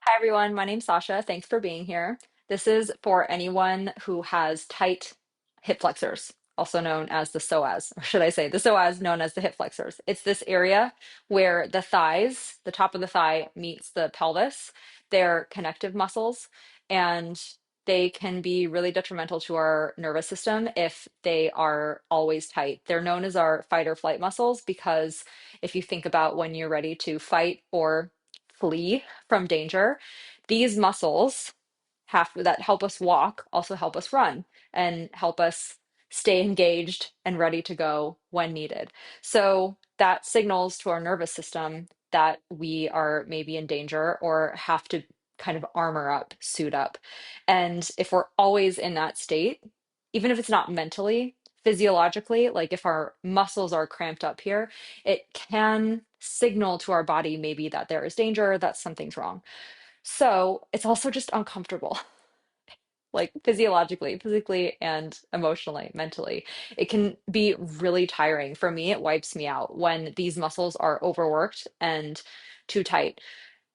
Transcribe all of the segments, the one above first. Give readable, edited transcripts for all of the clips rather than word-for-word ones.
Hi everyone, my name's Sasha. Thanks for being here. This is for anyone who has tight hip flexors, also known as the psoas, or should I say the psoas known as the hip flexors. It's this area where the thighs, the top of the thigh meets the pelvis. They're connective muscles and they can be really detrimental to our nervous system if they are always tight. They're known as our fight or flight muscles because if you think about when you're ready to fight or flee from danger, these muscles have that help us walk also help us run and help us stay engaged and ready to go when needed. So that signals to our nervous system that we are maybe in danger or have to kind of armor up, suit up. And if we're always in that state, even if it's not mentally, physiologically, like if our muscles are cramped up here, it can signal to our body maybe that there is danger, that something's wrong. So it's also just uncomfortable, like physiologically, physically, and emotionally, mentally. It can be really tiring. For me, it wipes me out when these muscles are overworked and too tight.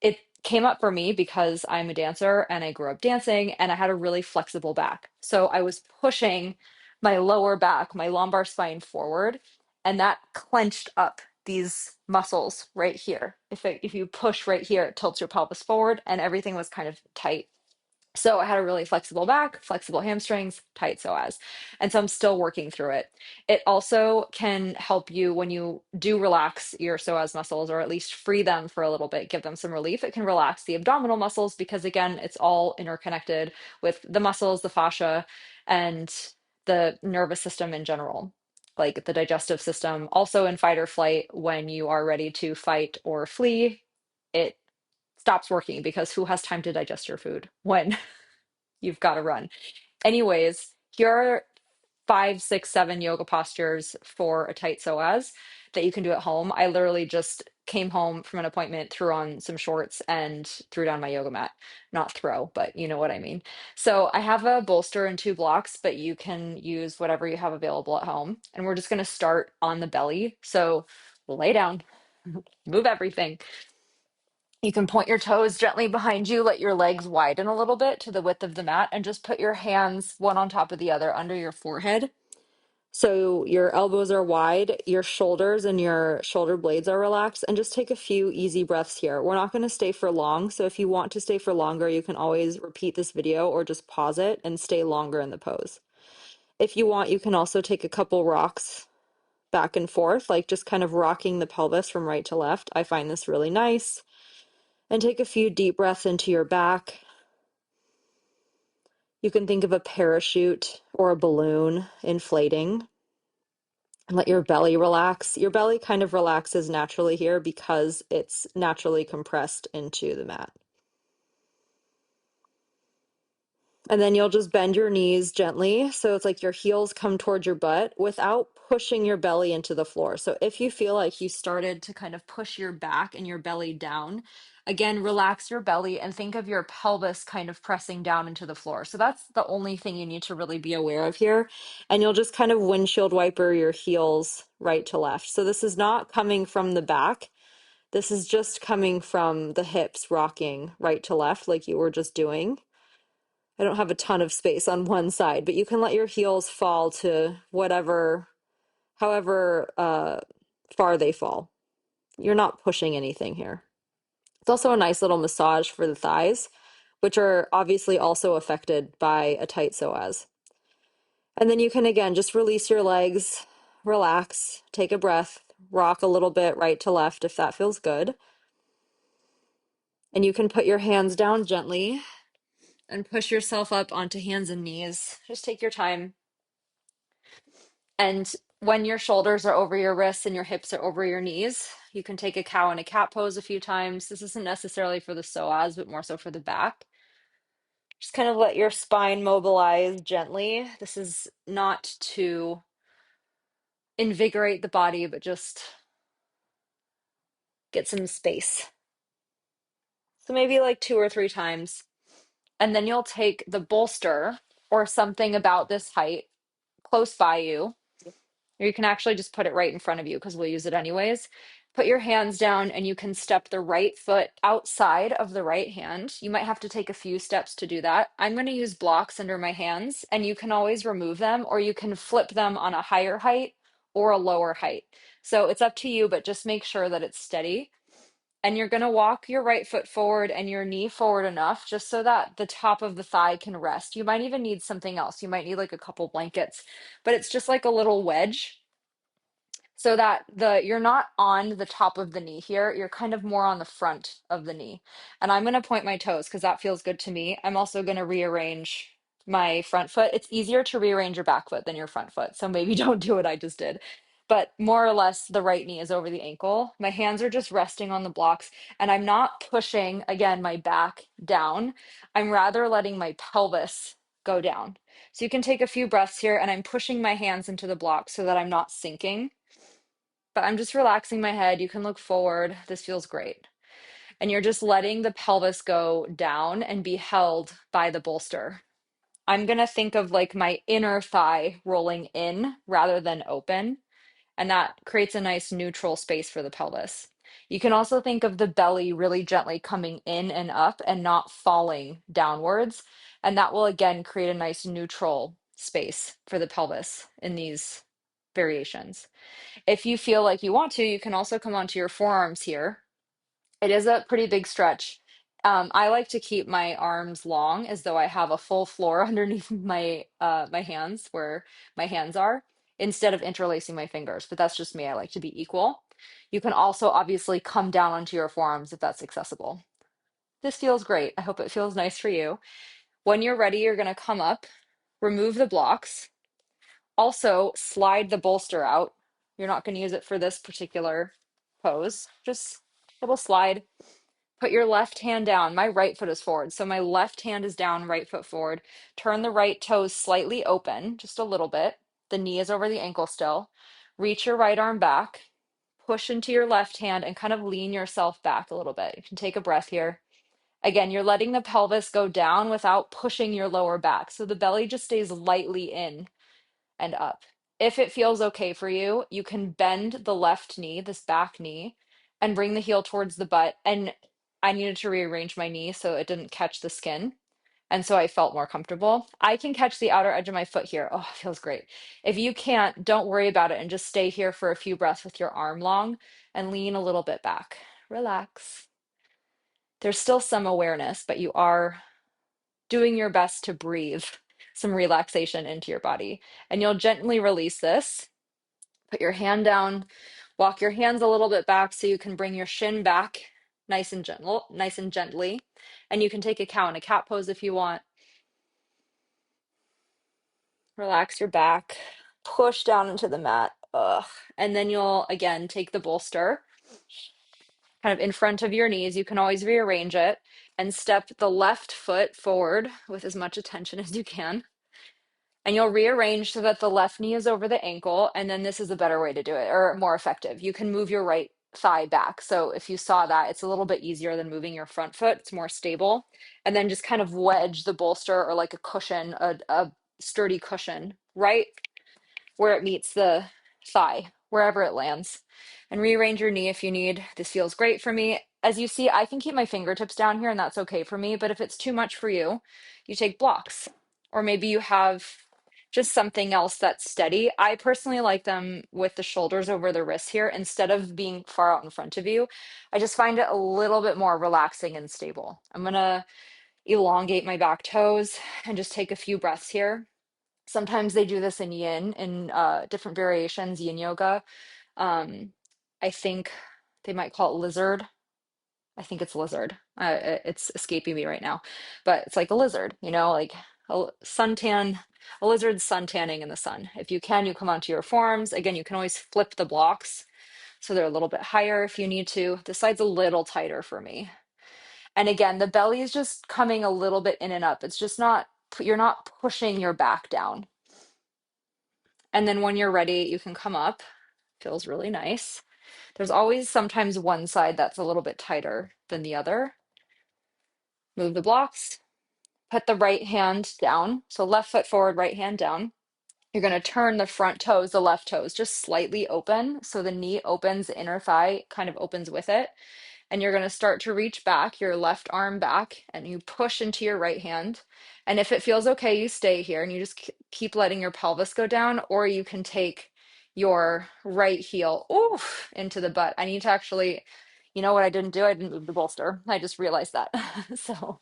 It came up for me because I'm a dancer and I grew up dancing and I had a really flexible back. So I was pushing my lower back, my lumbar spine forward, and that clenched up these muscles right here. If you push right here, it tilts your pelvis forward and everything was kind of tight. So I had a really flexible back, flexible hamstrings, tight psoas. And so I'm still working through it. It also can help you when you do relax your psoas muscles, or at least free them for a little bit, give them some relief. It can relax the abdominal muscles because, again, it's all interconnected with the muscles, the fascia, and the nervous system in general, like the digestive system. Also, in fight or flight, when you are ready to fight or flee, it stops working because who has time to digest your food when you've got to run? Anyways, here are 5, 6, 7 yoga postures for a tight psoas that you can do at home. I literally just came home from an appointment, threw on some shorts, and threw down my yoga mat. Not throw, but you know what I mean. So I have a bolster and two blocks, but you can use whatever you have available at home. And we're just going to start on the belly. So lay down, move everything. You can point your toes gently behind you, let your legs widen a little bit to the width of the mat, and just put your hands one on top of the other under your forehead. So your elbows are wide, your shoulders and your shoulder blades are relaxed, and just take a few easy breaths here. We're not going to stay for long, so if you want to stay for longer, you can always repeat this video or just pause it and stay longer in the pose. If you want, you can also take a couple rocks back and forth, like just kind of rocking the pelvis from right to left. I find this really nice. And take a few deep breaths into your back. You can think of a parachute or a balloon inflating and let your belly relax. Your belly kind of relaxes naturally here because it's naturally compressed into the mat. And then you'll just bend your knees gently. So it's like your heels come towards your butt without pushing your belly into the floor. So if you feel like you started to kind of push your back and your belly down, again, relax your belly and think of your pelvis kind of pressing down into the floor. So that's the only thing you need to really be aware of here. And you'll just kind of windshield wiper your heels right to left. So this is not coming from the back. This is just coming from the hips rocking right to left like you were just doing. I don't have a ton of space on one side, but you can let your heels fall to however far they fall. You're not pushing anything here. It's also a nice little massage for the thighs, which are obviously also affected by a tight psoas. And then you can, again, just release your legs, relax, take a breath, rock a little bit right to left if that feels good. And you can put your hands down gently and push yourself up onto hands and knees. Just take your time. And when your shoulders are over your wrists and your hips are over your knees, you can take a cow and a cat pose a few times. This isn't necessarily for the psoas, but more so for the back. Just kind of let your spine mobilize gently. This is not to invigorate the body, but just get some space. So maybe like 2 or 3 times. And then you'll take the bolster or something about this height close by you. Or you can actually just put it right in front of you because we'll use it anyways. Put your hands down and you can step the right foot outside of the right hand. You might have to take a few steps to do that. I'm going to use blocks under my hands, and you can always remove them or you can flip them on a higher height or a lower height. So it's up to you, but just make sure that it's steady. And you're going to walk your right foot forward and your knee forward enough just so that the top of the thigh can rest. You might even need something else. You might need like a couple blankets, but it's just like a little wedge so that you're not on the top of the knee here. You're kind of more on the front of the knee. And I'm going to point my toes because that feels good to me. I'm also going to rearrange my front foot. It's easier to rearrange your back foot than your front foot. So maybe don't do what I just did. But more or less, the right knee is over the ankle. My hands are just resting on the blocks, and I'm not pushing, again, my back down. I'm rather letting my pelvis go down. So you can take a few breaths here, and I'm pushing my hands into the blocks so that I'm not sinking, but I'm just relaxing my head. You can look forward. This feels great. And you're just letting the pelvis go down and be held by the bolster. I'm going to think of like my inner thigh rolling in rather than open. And that creates a nice neutral space for the pelvis. You can also think of the belly really gently coming in and up and not falling downwards. And that will again create a nice neutral space for the pelvis in these variations. If you feel like you want to, you can also come onto your forearms here. It is a pretty big stretch. I like to keep my arms long as though I have a full floor underneath my hands where my hands are, instead of interlacing my fingers. But that's just me. I like to be equal. You can also obviously come down onto your forearms if that's accessible. This feels great. I hope it feels nice for you. When you're ready, you're going to come up, remove the blocks, also, slide the bolster out. You're not going to use it for this particular pose. Just a little slide. Put your left hand down. My right foot is forward. So my left hand is down, right foot forward. Turn the right toes slightly open, just a little bit. The knee is over the ankle still. Reach your right arm back. Push into your left hand and kind of lean yourself back a little bit. You can take a breath here. Again, you're letting the pelvis go down without pushing your lower back. So the belly just stays lightly in and up. If it feels okay for you, you can bend the left knee, this back knee, and bring the heel towards the butt. And I needed to rearrange my knee so it didn't catch the skin. And so I felt more comfortable. I can catch the outer edge of my foot here. Oh, it feels great. If you can't, don't worry about it and just stay here for a few breaths with your arm long and lean a little bit back. Relax. There's still some awareness, but you are doing your best to breathe some relaxation into your body. And you'll gently release this. Put your hand down, walk your hands a little bit back so you can bring your shin back nice and gentle, nice and gently. And you can take a cow in a cat pose if you want. Relax your back, push down into the mat. Ugh. And then you'll again take the bolster kind of in front of your knees. You can always rearrange it and step the left foot forward with as much attention as you can. And you'll rearrange so that the left knee is over the ankle. And then this is a better way to do it, or more effective. You can move your right thigh back. So if you saw that, it's a little bit easier than moving your front foot. It's more stable. And then just kind of wedge the bolster or like a cushion, a sturdy cushion, right where it meets the thigh, wherever it lands. And rearrange your knee if you need. This feels great for me. As you see, I can keep my fingertips down here and that's okay for me. But if it's too much for you, you take blocks. Or maybe you have just something else that's steady. I personally like them with the shoulders over the wrists here instead of being far out in front of you. I just find it a little bit more relaxing and stable. I'm going to elongate my back toes and just take a few breaths here. Sometimes they do this in yin, in different variations, yin yoga. Um, I think they might call it lizard. I think it's lizard. It's escaping me right now, but it's like a lizard, like suntan, a lizard sun tanning in the sun. If you can, you come onto your forearms. Again, you can always flip the blocks so they're a little bit higher if you need to. This side's a little tighter for me. And again, the belly is just coming a little bit in and up. It's just not, you're not pushing your back down. And then when you're ready, you can come up. Feels really nice. There's always sometimes one side that's a little bit tighter than the other. Move the blocks. Put the right hand down. So left foot forward, right hand down. You're going to turn the front toes, the left toes, just slightly open. So the knee opens, the inner thigh kind of opens with it. And you're going to start to reach back, your left arm back, and you push into your right hand. And if it feels okay, you stay here and you just keep letting your pelvis go down, or you can take your right heel oof, into the butt. I need to actually, you know what I didn't do? I didn't move the bolster. I just realized that. So,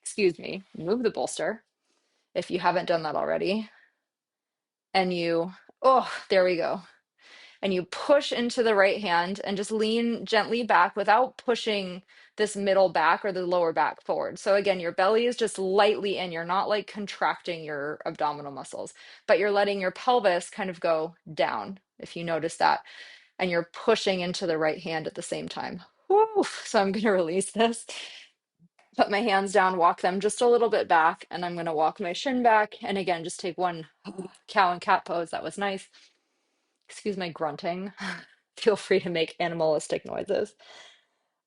excuse me, move the bolster if you haven't done that already. And you, oh, there we go. And you push into the right hand and just lean gently back without pushing this middle back or the lower back forward. So again, your belly is just lightly in. You're not like contracting your abdominal muscles, but you're letting your pelvis kind of go down, if you notice that. And you're pushing into the right hand at the same time. Woo! So I'm going to release this, put my hands down, walk them just a little bit back, and I'm going to walk my shin back. And again, just take one cow and cat pose. That was nice. Excuse my grunting. Feel free to make animalistic noises.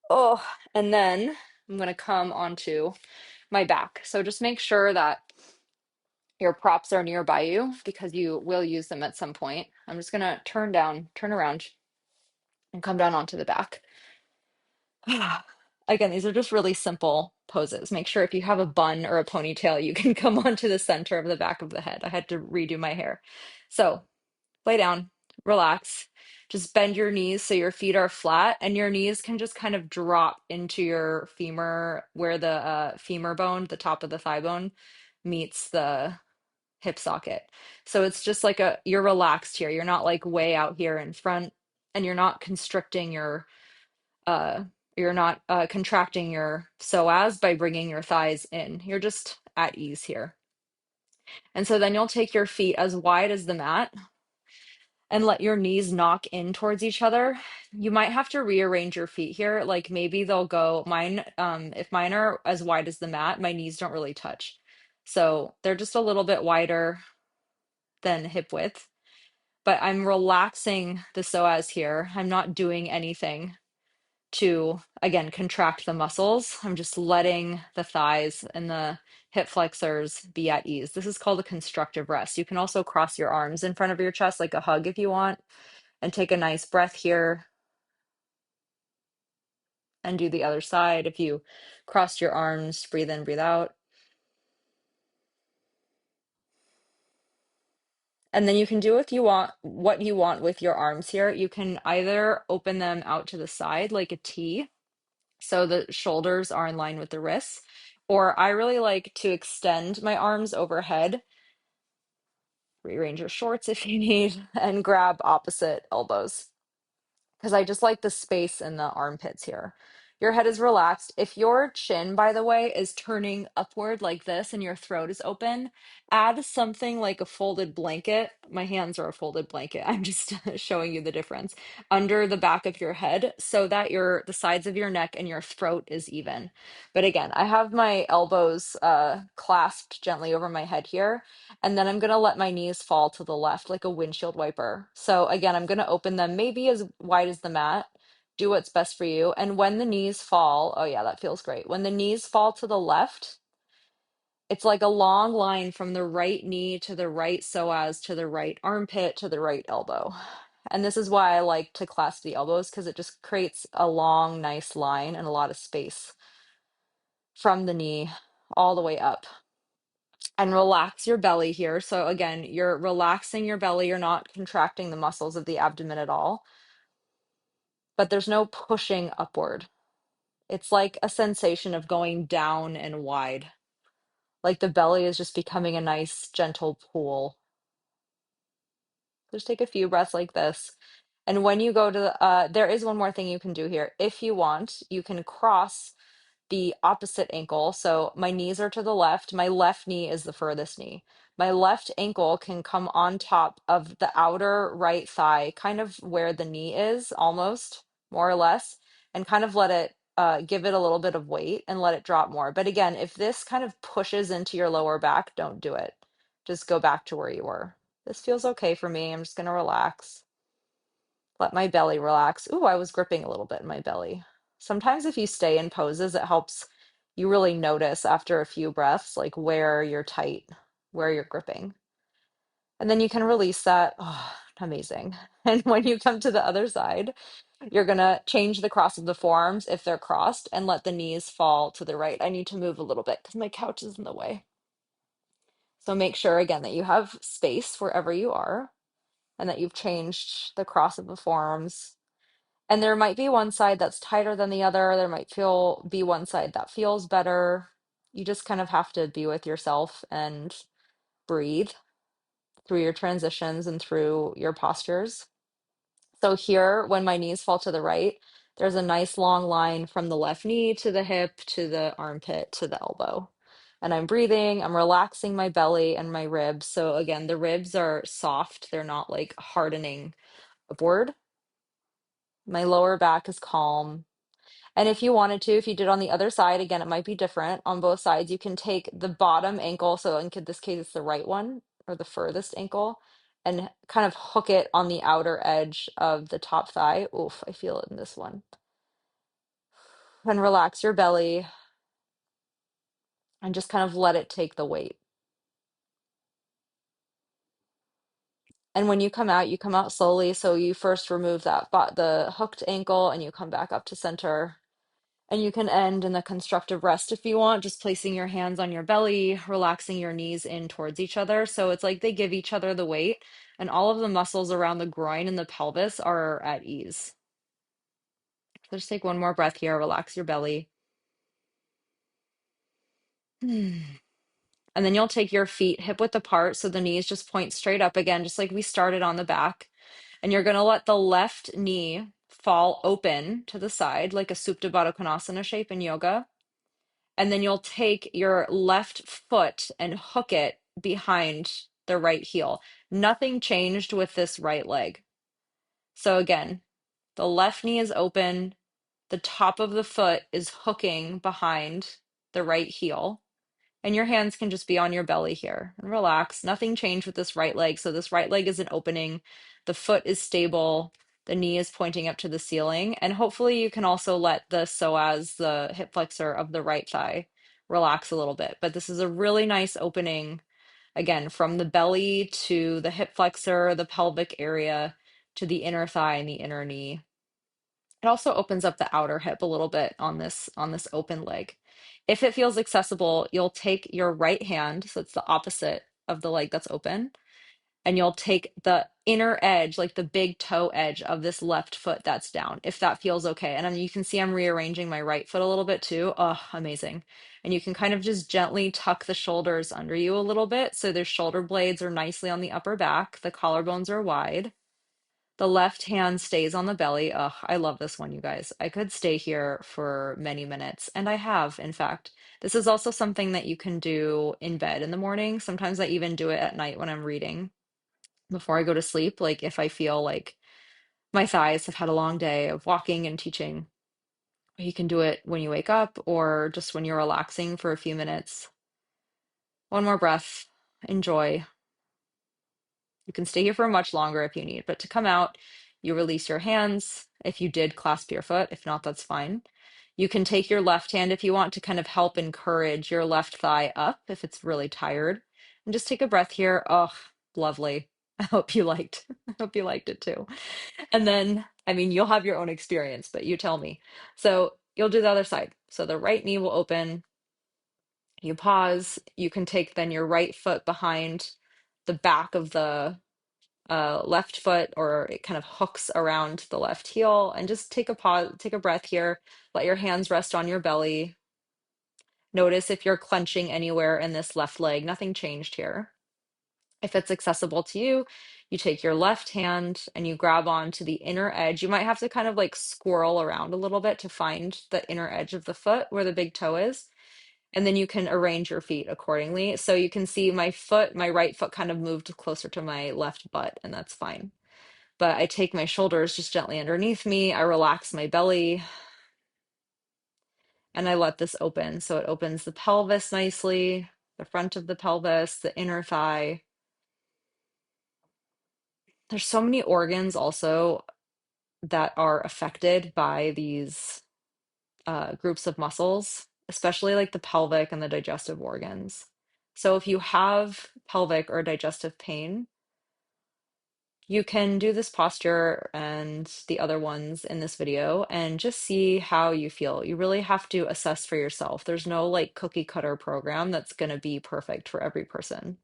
Oh, and then I'm going to come onto my back. So just make sure that your props are nearby you because you will use them at some point. I'm just going to turn around, and come down onto the back. Again, these are just really simple poses. Make sure if you have a bun or a ponytail, you can come onto the center of the back of the head. I had to redo my hair. So lay down, relax, just bend your knees so your feet are flat and your knees can just kind of drop into your femur where the femur bone, the top of the thigh bone, meets the hip socket. So it's just like you're relaxed here. You're not like way out here in front and you're not constricting uh, you're not contracting your psoas by bringing your thighs in. You're just at ease here. And so then you'll take your feet as wide as the mat and let your knees knock in towards each other. You might have to rearrange your feet here. Like maybe they'll go mine, if mine are as wide as the mat, my knees don't really touch. So they're just a little bit wider than hip width. But I'm relaxing the psoas here. I'm not doing anything to, again, contract the muscles. I'm just letting the thighs and the hip flexors be at ease. This is called a constructive rest. You can also cross your arms in front of your chest like a hug if you want, and take a nice breath here and do the other side. If you crossed your arms, breathe in, breathe out. And then you can do what you want with your arms here. You can either open them out to the side like a T, so the shoulders are in line with the wrists, or I really like to extend my arms overhead. Rearrange your shorts if you need, and grab opposite elbows because I just like the space in the armpits here. Your head is relaxed. If your chin, by the way, is turning upward like this and your throat is open, add something like a folded blanket. My hands are a folded blanket. I'm just showing you the difference under the back of your head so that the sides of your neck and your throat is even. But again, I have my elbows clasped gently over my head here, and then I'm going to let my knees fall to the left like a windshield wiper. So again, I'm going to open them maybe as wide as the mat. Do what's best for you. And when the knees fall, oh yeah, that feels great. When the knees fall to the left, it's like a long line from the right knee to the right psoas to the right armpit to the right elbow. And this is why I like to clasp the elbows because it just creates a long, nice line and a lot of space from the knee all the way up. And relax your belly here. So again, you're relaxing your belly. You're not contracting the muscles of the abdomen at all, but there's no pushing upward. It's like a sensation of going down and wide. Like the belly is just becoming a nice, gentle pool. Just take a few breaths like this. And when you go to there is one more thing you can do here. If you want, you can cross the opposite ankle. So my knees are to the left. My left knee is the furthest knee. My left ankle can come on top of the outer right thigh, kind of where the knee is, almost, more or less, and kind of let it give it a little bit of weight and let it drop more. But again, if this kind of pushes into your lower back, don't do it. Just go back to where you were. This feels okay for me. I'm just going to relax. Let my belly relax. Ooh, I was gripping a little bit in my belly. Sometimes if you stay in poses, it helps you really notice after a few breaths, like where you're tight, where you're gripping. And then you can release that. Oh, amazing. And when you come to the other side, you're gonna change the cross of the forearms if they're crossed and let the knees fall to the right. I need to move a little bit because my couch is in the way. So make sure again that you have space wherever you are and that you've changed the cross of the forearms. And there might be one side that's tighter than the other. There might be one side that feels better. You just kind of have to be with yourself and breathe through your transitions and through your postures. So here, when my knees fall to the right, there's a nice long line from the left knee to the hip to the armpit to the elbow. And I'm breathing, I'm relaxing my belly and my ribs. So again, the ribs are soft, they're not like hardening upward. My lower back is calm. And if you wanted to, if you did on the other side, again, it might be different on both sides. You can take the bottom ankle, so in this case, it's the right one or the furthest ankle, and kind of hook it on the outer edge of the top thigh. Oof, I feel it in this one. And relax your belly and just kind of let it take the weight. And when you come out slowly. So you first remove the hooked ankle and you come back up to center. And you can end in the constructive rest if you want, just placing your hands on your belly, relaxing your knees in towards each other. So it's like they give each other the weight, and all of the muscles around the groin and the pelvis are at ease. So just take one more breath here, relax your belly. And then you'll take your feet hip width apart so the knees just point straight up again, just like we started on the back. And you're going to let the left knee fall open to the side, like a Supta Baddha Konasana shape in yoga. And then you'll take your left foot and hook it behind the right heel. Nothing changed with this right leg. So again, the left knee is open, the top of the foot is hooking behind the right heel, and your hands can just be on your belly here and relax. Nothing changed with this right leg. So this right leg is an opening, the foot is stable, the knee is pointing up to the ceiling, and hopefully you can also let the psoas, the hip flexor of the right thigh, relax a little bit. But this is a really nice opening, again, from the belly to the hip flexor, the pelvic area, to the inner thigh and the inner knee. It also opens up the outer hip a little bit on this open leg. If it feels accessible, you'll take your right hand, so it's the opposite of the leg that's open, and you'll take the inner edge, like the big toe edge of this left foot that's down, if that feels okay. And you can see I'm rearranging my right foot a little bit too. Oh, amazing. And you can kind of just gently tuck the shoulders under you a little bit. So their shoulder blades are nicely on the upper back. The collarbones are wide. The left hand stays on the belly. Ugh, I love this one, you guys. I could stay here for many minutes, and I have, in fact. This is also something that you can do in bed in the morning. Sometimes I even do it at night when I'm reading before I go to sleep. Like if I feel like my thighs have had a long day of walking and teaching, you can do it when you wake up or just when you're relaxing for a few minutes. One more breath. Enjoy. You can stay here for much longer if you need, but to come out, you release your hands. If you did, clasp your foot. If not, that's fine. You can take your left hand if you want to kind of help encourage your left thigh up if it's really tired. And just take a breath here. Oh, lovely. I hope you liked. I hope you liked it too. And then, I mean, you'll have your own experience, but you tell me. So you'll do the other side. So the right knee will open. You pause. You can take then your right foot behind the back of the left foot, or it kind of hooks around the left heel, and just take a pause, take a breath here. Let your hands rest on your belly. Notice if you're clenching anywhere in this left leg. Nothing changed here. If it's accessible to you, you take your left hand and you grab onto the inner edge. You might have to kind of like squirrel around a little bit to find the inner edge of the foot where the big toe is. And then you can arrange your feet accordingly. So you can see my foot, my right foot kind of moved closer to my left butt, and that's fine. But I take my shoulders just gently underneath me. I relax my belly and I let this open. So it opens the pelvis nicely, the front of the pelvis, the inner thigh. There's so many organs also that are affected by these groups of muscles, especially like the pelvic and the digestive organs. So if you have pelvic or digestive pain, You can do this posture and the other ones in this video and just see how you feel. You really have to assess for yourself. There's no like cookie cutter program that's going to be perfect for every person.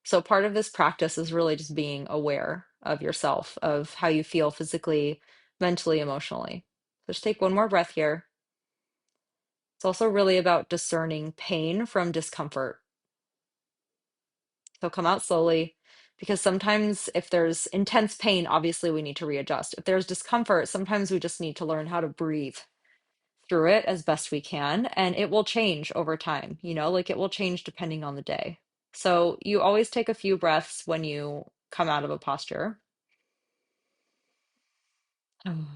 So part of this practice is really just being aware of yourself, of how you feel physically, mentally, emotionally. So just take one more breath here. It's also really about discerning pain from discomfort. So come out slowly, because sometimes if there's intense pain, obviously we need to readjust. If there's discomfort, sometimes we just need to learn how to breathe through it as best we can, and it will change over time, like it will change depending on the day. So you always take a few breaths when you come out of a posture. And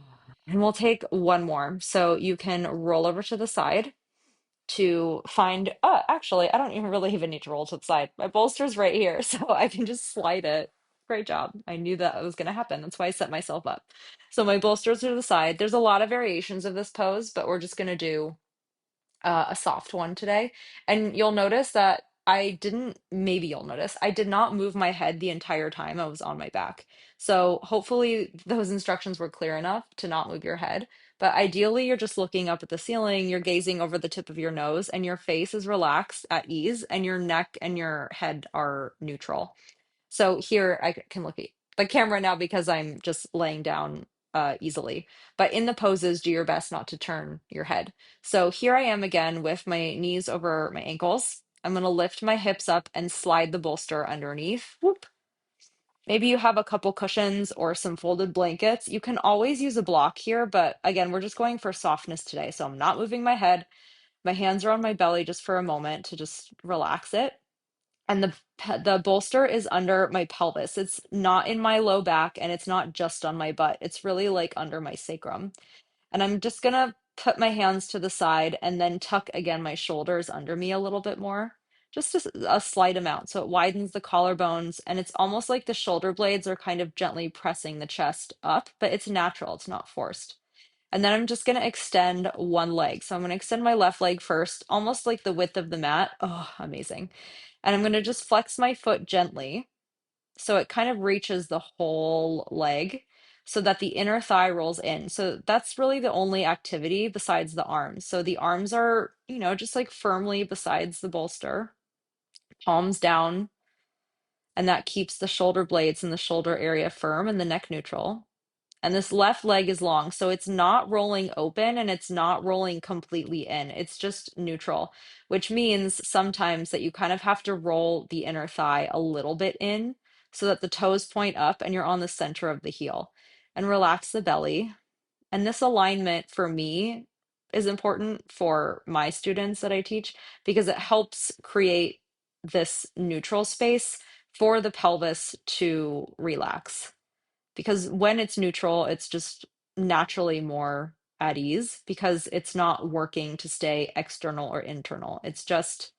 we'll take one more. So you can roll over to the side to find, actually, I don't even need to roll to the side. My bolster's right here, so I can just slide it. Great job. I knew that was going to happen. That's why I set myself up. So my bolster's to the side. There's a lot of variations of this pose, but we're just going to do a soft one today. And you'll notice that maybe you'll notice, I did not move my head the entire time I was on my back. So hopefully those instructions were clear enough to not move your head. But ideally, you're just looking up at the ceiling, you're gazing over the tip of your nose, and your face is relaxed at ease, and your neck and your head are neutral. So here I can look at the camera now because I'm just laying down easily. But in the poses, do your best not to turn your head. So here I am again with my knees over my ankles. I'm going to lift my hips up and slide the bolster underneath. Whoop. Maybe you have a couple cushions or some folded blankets. You can always use a block here, but again, we're just going for softness today. So I'm not moving my head. My hands are on my belly just for a moment to just relax it. And the bolster is under my pelvis. It's not in my low back and it's not just on my butt. It's really like under my sacrum. And I'm just gonna put my hands to the side and then tuck again my shoulders under me a little bit more. Just a slight amount. So it widens the collarbones and it's almost like the shoulder blades are kind of gently pressing the chest up, but it's natural, it's not forced. And then I'm just going to extend one leg. So I'm going to extend my left leg first, almost like the width of the mat. Oh, amazing. And I'm going to just flex my foot gently. So it kind of reaches the whole leg so that the inner thigh rolls in. So that's really the only activity besides the arms. So the arms are, just like firmly besides the bolster, palms down. And that keeps the shoulder blades and the shoulder area firm and the neck neutral. And this left leg is long, so it's not rolling open and it's not rolling completely in. It's just neutral, which means sometimes that you kind of have to roll the inner thigh a little bit in so that the toes point up and you're on the center of the heel. And relax the belly. And this alignment for me is important for my students that I teach because it helps create this neutral space for the pelvis to relax, because when it's neutral, it's just naturally more at ease because it's not working to stay external or internal. It's just,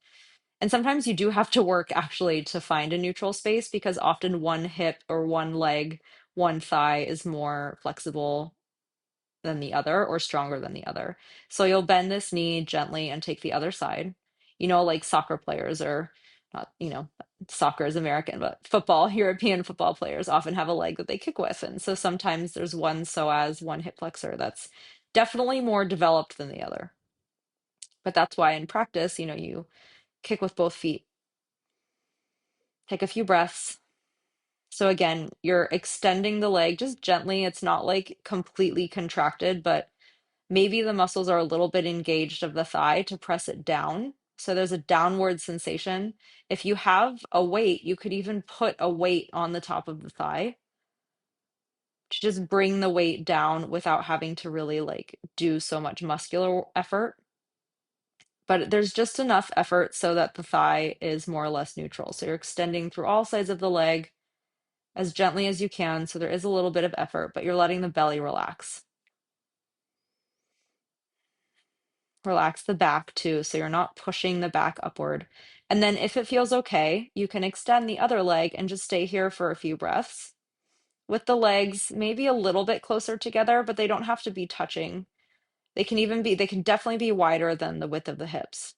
and sometimes you do have to work actually to find a neutral space because often one hip or one leg, one thigh is more flexible than the other or stronger than the other. So you'll bend this knee gently and take the other side. Like soccer players or not, soccer is American, but football, European football players often have a leg that they kick with. And so sometimes there's one psoas, one hip flexor that's definitely more developed than the other. But that's why in practice, you kick with both feet. Take a few breaths. So again, you're extending the leg just gently. It's not like completely contracted, but maybe the muscles are a little bit engaged of the thigh to press it down. So there's a downward sensation. If you have a weight, you could even put a weight on the top of the thigh to just bring the weight down without having to really like do so much muscular effort. But there's just enough effort so that the thigh is more or less neutral. So you're extending through all sides of the leg as gently as you can. So there is a little bit of effort, but you're letting the belly relax. Relax the back too, so you're not pushing the back upward. And then if it feels okay, you can extend the other leg and just stay here for a few breaths with the legs maybe a little bit closer together, but they don't have to be touching. They can definitely be wider than the width of the hips.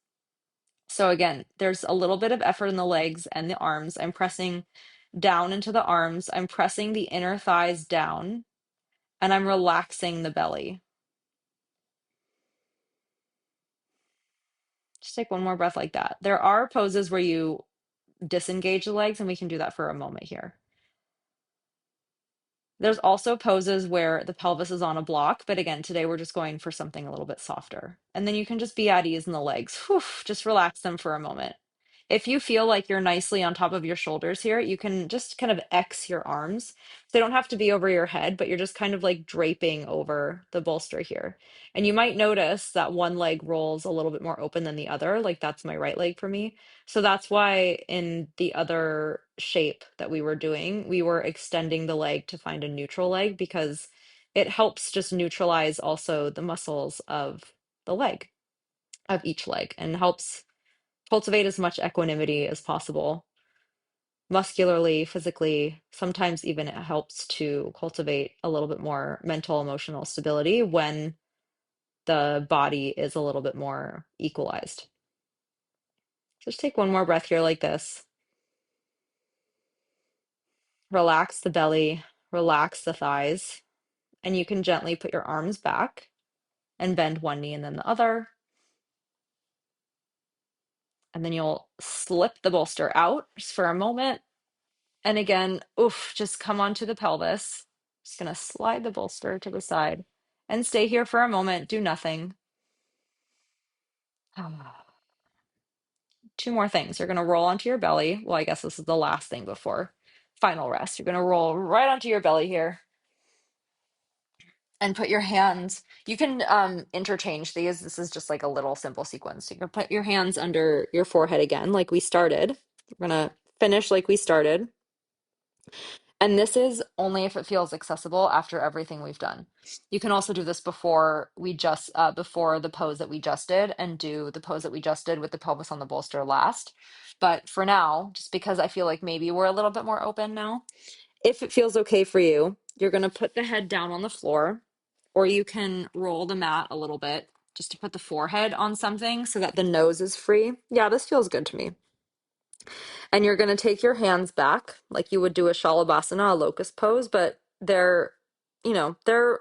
So again, there's a little bit of effort in the legs and the arms. I'm pressing down into the arms. I'm pressing the inner thighs down and I'm relaxing the belly. Just take one more breath like that. There are poses where you disengage the legs, and we can do that for a moment here. There's also poses where the pelvis is on a block, but again, today we're just going for something a little bit softer. And then you can just be at ease in the legs. Whew, just relax them for a moment. If you feel like you're nicely on top of your shoulders here, you can just kind of X your arms. They don't have to be over your head, but you're just kind of like draping over the bolster here. And you might notice that one leg rolls a little bit more open than the other. Like that's my right leg for me. So that's why in the other shape that we were doing, we were extending the leg to find a neutral leg because it helps just neutralize also the muscles of the leg, of each leg, and helps cultivate as much equanimity as possible, muscularly, physically. Sometimes even it helps to cultivate a little bit more mental, emotional stability when the body is a little bit more equalized. Just take one more breath here like this. Relax the belly, relax the thighs, and you can gently put your arms back and bend one knee and then the other. And then you'll slip the bolster out just for a moment. And again, oof, just come onto the pelvis. Just gonna slide the bolster to the side and stay here for a moment. Do nothing. Two more things. You're gonna roll onto your belly. Well, I guess this is the last thing before final rest. You're gonna roll right onto your belly here and put your hands. You can interchange these. This is just like a little simple sequence. You can put your hands under your forehead again, like we started. We're gonna finish like we started. And this is only if it feels accessible after everything we've done. You can also do this before before the pose that we just did, and do the pose that we just did with the pelvis on the bolster last. But for now, just because I feel like maybe we're a little bit more open now, if it feels okay for you, you're going to put the head down on the floor, or you can roll the mat a little bit just to put the forehead on something so that the nose is free. Yeah, this feels good to me. And you're going to take your hands back like you would do a shalabhasana, a locust pose, but they're, they're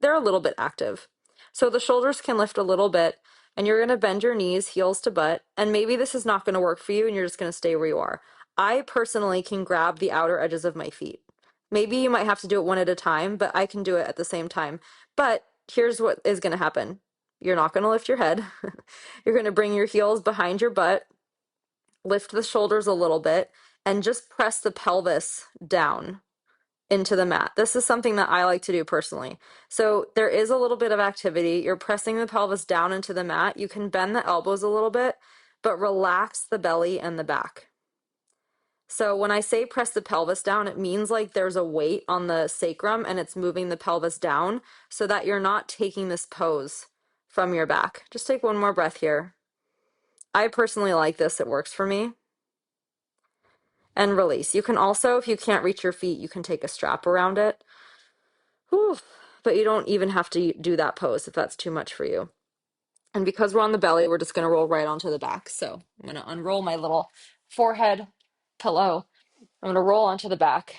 a little bit active. So the shoulders can lift a little bit, and you're going to bend your knees, heels to butt. And maybe this is not going to work for you and you're just going to stay where you are. I personally can grab the outer edges of my feet. Maybe you might have to do it one at a time, but I can do it at the same time. But here's what is going to happen. You're not going to lift your head. You're going to bring your heels behind your butt, lift the shoulders a little bit, and just press the pelvis down into the mat. This is something that I like to do personally. So there is a little bit of activity. You're pressing the pelvis down into the mat. You can bend the elbows a little bit, but relax the belly and the back. So when I say press the pelvis down, it means like there's a weight on the sacrum and it's moving the pelvis down so that you're not taking this pose from your back. Just take one more breath here. I personally like this. It works for me. And release. You can also, if you can't reach your feet, you can take a strap around it. Whew. But you don't even have to do that pose if that's too much for you. And because we're on the belly, we're just going to roll right onto the back. So I'm going to unroll my little forehead pillow. I'm going to roll onto the back,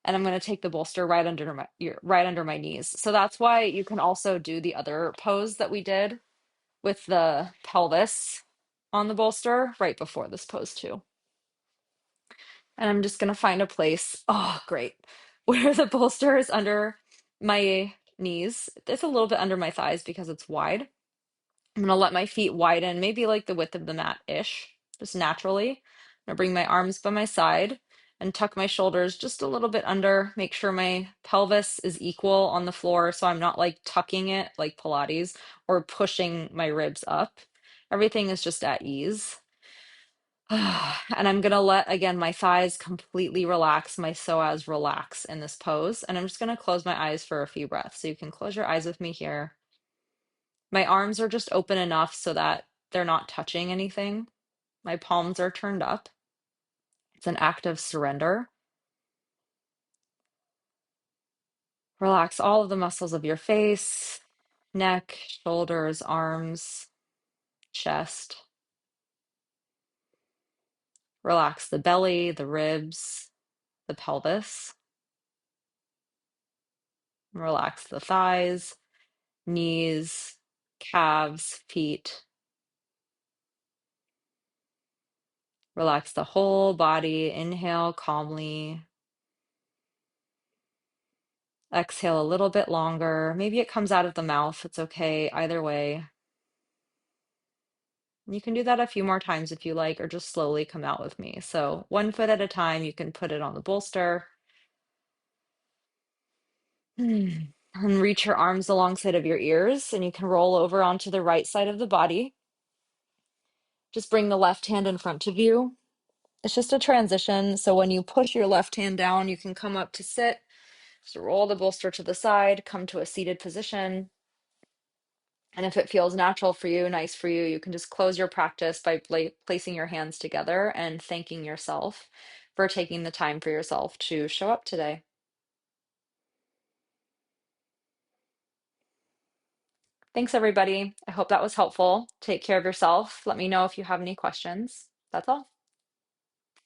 and I'm going to take the bolster right under my knees. So that's why you can also do the other pose that we did with the pelvis on the bolster right before this pose too. And I'm just going to find a place. Oh, great. Where the bolster is under my knees. It's a little bit under my thighs because it's wide. I'm going to let my feet widen, maybe like the width of the mat-ish, just naturally. I'm going to bring my arms by my side and tuck my shoulders just a little bit under. Make sure my pelvis is equal on the floor so I'm not like tucking it like Pilates or pushing my ribs up. Everything is just at ease. And I'm going to let, again, my thighs completely relax, my psoas relax in this pose. And I'm just going to close my eyes for a few breaths. So you can close your eyes with me here. My arms are just open enough so that they're not touching anything. My palms are turned up. It's an act of surrender. Relax all of the muscles of your face, neck, shoulders, arms, chest. Relax the belly, the ribs, the pelvis. Relax the thighs, knees, calves, feet. Relax the whole body. Inhale calmly. Exhale a little bit longer. Maybe it comes out of the mouth. It's okay either way. You can do that a few more times if you like, or just slowly come out with me. So 1 foot at a time, you can put it on the bolster. And reach your arms alongside of your ears, and you can roll over onto the right side of the body. Just bring the left hand in front of you. It's just a transition. So when you push your left hand down, you can come up to sit. Just roll the bolster to the side, come to a seated position. And if it feels natural for you, nice for you, you can just close your practice by placing your hands together and thanking yourself for taking the time for yourself to show up today. Thanks, everybody. I hope that was helpful. Take care of yourself. Let me know if you have any questions. That's all.